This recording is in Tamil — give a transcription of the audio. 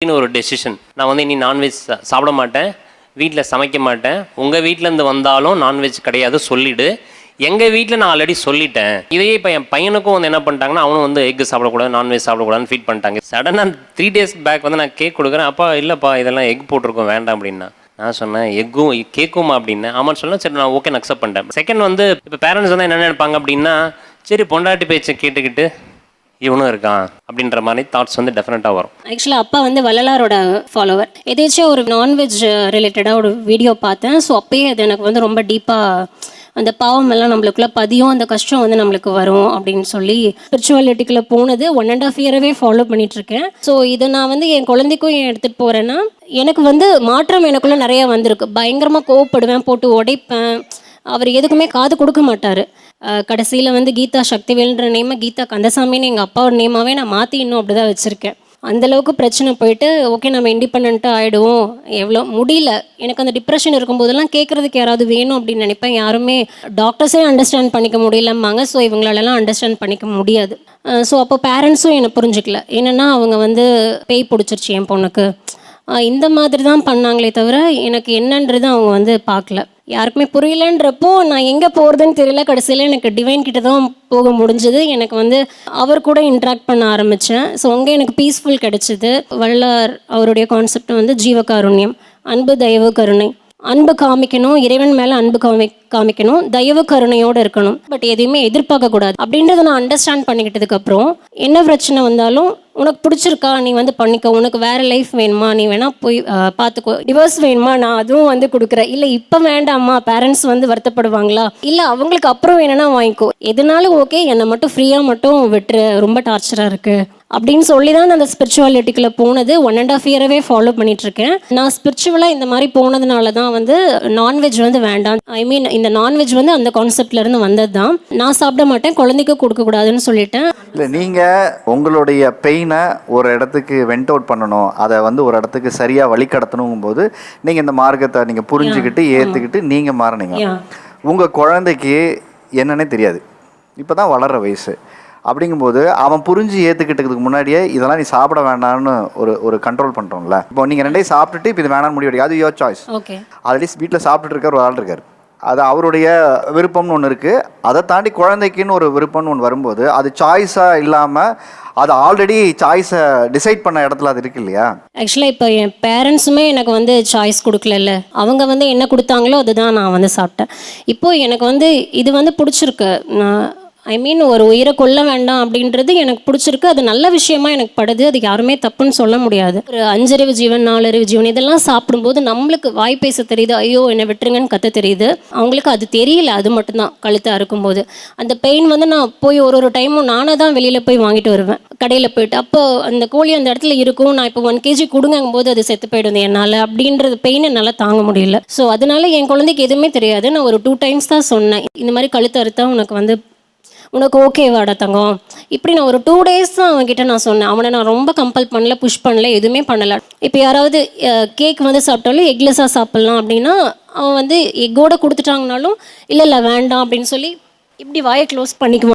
ஒரு டெசிஷன். நான் வந்து இனி நான்வெஜ் சாப்பிட மாட்டேன், வீட்டில் சமைக்க மாட்டேன். உங்கள் வீட்டிலேருந்து வந்தாலும் நான்வெஜ் கிடையாது சொல்லிவிடு. எங்கள் வீட்டில் நான் ஆல்ரெடி சொல்லிட்டேன். இதையே இப்போ என் பையனுக்கும் வந்து என்ன பண்ணிட்டாங்கன்னா, அவனும் வந்து எக் சாப்பிடக்கூடாது, நான்வெஜ் சாப்பிடக்கூடாதுன்னு ஃபீட் பண்ணிட்டாங்க. சடனாக 3 days பேக் வந்து நான் கேக் கொடுக்குறேன். அப்பா இல்லைப்பா இதெல்லாம் எக் போட்டிருக்கோம் வேண்டாம் அப்படின்னா. நான் சொன்னேன் எக்கும் கேக்குமா அப்படின்னு. ஆமான்னு சொன்னால் சரி நான் ஓகே அக்செப்ட் பண்ணிட்டேன். செகண்ட் வந்து இப்போ பேரண்ட்ஸ் வந்து என்ன நினைப்பாங்க அப்படின்னா, சரி பொண்டாட்டி பேச்சை கேட்டுக்கிட்டு இவனும் இருக்கான் அப்படின்ற மாதிரி தாட்ஸ் வந்து டெஃபினட்டாக வரும். ஆக்சுவலாக அப்பா வந்து வள்ளலாரோட ஃபாலோவர். எதாச்சும் ஒரு நான்வெஜ் ரிலேட்டடாக ஒரு வீடியோ பார்த்தேன். ஸோ அப்பயே அது எனக்கு வந்து ரொம்ப டீப்பாக அந்த பாவம் எல்லாம் நம்மளுக்குள்ள பதியும், அந்த கஷ்டம் வந்து நம்மளுக்கு வரும் அப்படின்னு சொல்லி ஸ்பிரிச்சுவாலிட்டிக்குள்ளே போனது 1.5 year ஃபாலோ பண்ணிகிட்ருக்கேன். ஸோ இதை நான் வந்து என் குழந்தைக்கும் எடுத்துகிட்டு போகிறேன்னா எனக்கு வந்து மாற்றம் எனக்குள்ளே நிறையா வந்திருக்கு. பயங்கரமாக கோவப்படுவேன், போட்டு உடைப்பேன். அவர் எதுக்குமே காது கொடுக்க மாட்டார். கடைசியில் வந்து கீதா சக்திவேல்ன்ற நேமை கீதா கந்தசாமின்னு எங்கள் அப்பாவோட நேமாவே நான் மாற்றி இன்னும் அப்படி தான் வச்சுருக்கேன். அந்தளவுக்கு பிரச்சனை போயிட்டு ஓகே நம்ம இண்டிபெண்ட்டாக ஆகிடுவோம். எவ்வளோ முடியல எனக்கு அந்த டிப்ரெஷன் இருக்கும்போதெல்லாம் கேட்குறதுக்கு யாராவது வேணும் அப்படின்னு நினைப்பேன். யாருமே டாக்டர்ஸே அண்டர்ஸ்டாண்ட் பண்ணிக்க முடியலம்பாங்க. ஸோ இவங்களாலலாம் அண்டர்ஸ்டாண்ட் பண்ணிக்க முடியாது. ஸோ அப்போ பேரண்ட்ஸும் என்னை புரிஞ்சிக்கல. என்னென்னா அவங்க வந்து பேய் பிடிச்சிருச்சு என் பொண்ணுக்கு, இந்த மாதிரி தான் பண்ணாங்களே தவிர எனக்கு என்னன்றது அவங்க வந்து பார்க்கல. யாருக்குமே புரியலன்றப்போ நான் எங்கே போகிறதுன்னு தெரியல. கடைசியில் எனக்கு டிவைன் கிட்ட தான் போக முடிஞ்சது. எனக்கு வந்து அவர் கூட இன்ட்ராக்ட் பண்ண ஆரம்பித்தேன். ஸோ அங்கே எனக்கு பீஸ்ஃபுல் கிடச்சிது. வள்ளலார் அவருடைய கான்செப்ட் வந்து ஜீவகாருண்யம், அன்பு தயவு கருணை. அன்பு காமிக்கணும், இறைவன் மேலே அன்பு காமிக்கணும், தயவு கருணையோடு இருக்கணும், பட் எதையுமே எதிர்பார்க்கக்கூடாது அப்படின்றத நான் அண்டர்ஸ்டாண்ட் பண்ணிக்கிட்டதுக்கப்புறம் என்ன பிரச்சனை வந்தாலும் உனக்கு பிடிச்சிருக்கா நீ வந்து பண்ணிக்கோ, உனக்கு வேறு லைஃப் வேணுமா நீ வேணால் போய் பார்த்துக்கோ, டிவோர்ஸ் வேணுமா நான் அதுவும் வந்து கொடுக்குறேன், இல்லை இப்போ வேண்டாம்மா பேரண்ட்ஸ் வந்து வருத்தப்படுவாங்களா, இல்லை அவங்களுக்கு அப்புறம் வேணும்னா வாங்கிக்கோ, எதுனாலும் ஓகே என்னை மட்டும் ஃப்ரீயாக மட்டும் விட்டுரு, ரொம்ப டார்ச்சராக இருக்குது அப்படின்னு சொல்லி தான் நான் அந்த ஸ்பிரிச்சுவாலிட்டிக்குள்ளே போனது. 1.5 year ஃபாலோ பண்ணிகிட்ருக்கேன். நான் ஸ்பிரிச்சுவலாக இந்த மாதிரி போனதுனால தான் வந்து நான்வெஜ் வந்து வேண்டாம், ஐ மீன் இந்த நான்வெஜ் வந்து அந்த கான்செப்ட்லேருந்து வந்தது தான். நான் சாப்பிட மாட்டேன், குழந்தைக்கு கொடுக்கக்கூடாதுன்னு சொல்லிட்டேன். இல்லை நீங்கள் உங்களுடைய பெயினை ஒரு இடத்துக்கு வெண்ட் அவுட் பண்ணணும், அதை வந்து ஒரு இடத்துக்கு சரியாக வழிகடத்தணும் போது நீங்கள் இந்த மார்க்கத்தை நீங்கள் புரிஞ்சுக்கிட்டு ஏற்றுக்கிட்டு நீங்கள் மாறினீங்க. உங்கள் குழந்தைக்கு என்னன்னே தெரியாது, இப்போ தான் வளர்கிற வயசு. அப்படிங்கும்போது அவன் புரிஞ்சு ஏற்றுக்கிட்டதுக்கு முன்னாடியே இதெல்லாம் நீ சாப்பிட வேண்டாம்னு ஒரு கண்ட்ரோல் பண்ணுறோம்ல. இப்போ நீங்கள் 2 days சாப்பிட்டுட்டு இப்போ இது வேணாம்னு முடிவு, அது யோர் சாய்ஸ். அட்லீஸ்ட் வீட்டில் சாப்பிட்டுட்டு இருக்கார் ஒரு ஆள் இருக்கார், அது அவருடைய விருப்பம்னு ஒன்று இருக்குது. அதை தாண்டி குழந்தைக்குன்னு ஒரு விருப்பம்னு ஒன்று வரும்போது அது சாய்ஸாக இல்லாமல் அது ஆல்ரெடி சாய்ஸை டிசைட் பண்ண இடத்துல அது இருக்கு இல்லையா. ஆக்சுவலாக இப்போ என் பேரண்ட்ஸுமே எனக்கு வந்து சாய்ஸ் கொடுக்கல. அவங்க வந்து என்ன கொடுத்தாங்களோ அதுதான் நான் வந்து சாப்பிட்டேன். இப்போது எனக்கு வந்து இது வந்து பிடிச்சிருக்கு. நான் ஐ மீன் ஒரு உயிரை கொல்ல வேண்டாம் அப்படின்றது எனக்கு பிடிச்சிருக்கு. அது நல்ல விஷயமா எனக்கு படுது. அது யாருமே தப்புன்னு சொல்ல முடியாது. ஒரு 5 அறிவு ஜீவன் 4 அறிவு ஜீவன் இதெல்லாம் சாப்பிடும்போது நம்மளுக்கு வாய் பேச தெரியுது, ஐயோ என்னை விட்டுருங்கன்னு கத்த தெரியுது. அவங்களுக்கு அது தெரியல. அது மட்டும்தான் கழுத்தை அறுக்கும்போது அந்த பெயின் வந்து நான் போய் ஒரு டைமும் நானாக தான் வெளியில் போய் வாங்கிட்டு வருவேன் கடையில் போயிட்டு. அப்போ அந்த கோழி அந்த இடத்துல இருக்கும், நான் இப்போ 1 kg கொடுங்கும் போது அது செத்து போயிடுது என்னால். அப்படின்றது பெயின் என்னால் தாங்க முடியல. ஸோ அதனால என் குழந்தைக்கு எதுவுமே தெரியாது. நான் ஒரு 2 times தான் சொன்னேன், இந்த மாதிரி கழுத்தை அறுத்தா உனக்கு ஓகேவாடா தங்கம் இப்படி. நான் ஒரு 2 days தான் அவன்கிட்ட நான் சொன்னேன். அவனை நான் ரொம்ப கம்பல் பண்ணல, புஷ் பண்ணல, எதுவுமே பண்ணலை. இப்போ யாராவது கேக் வந்து சாப்பிட்டாலும் எக்லெஸ்ஸாக சாப்பிட்லாம் அப்படின்னா அவன் வந்து எக்கோட கொடுத்துட்டாங்கனாலும் இல்லை வேண்டாம் அப்படின்னு சொல்லி இப்படி வாயை க்ளோஸ் பண்ணிக்குவான்.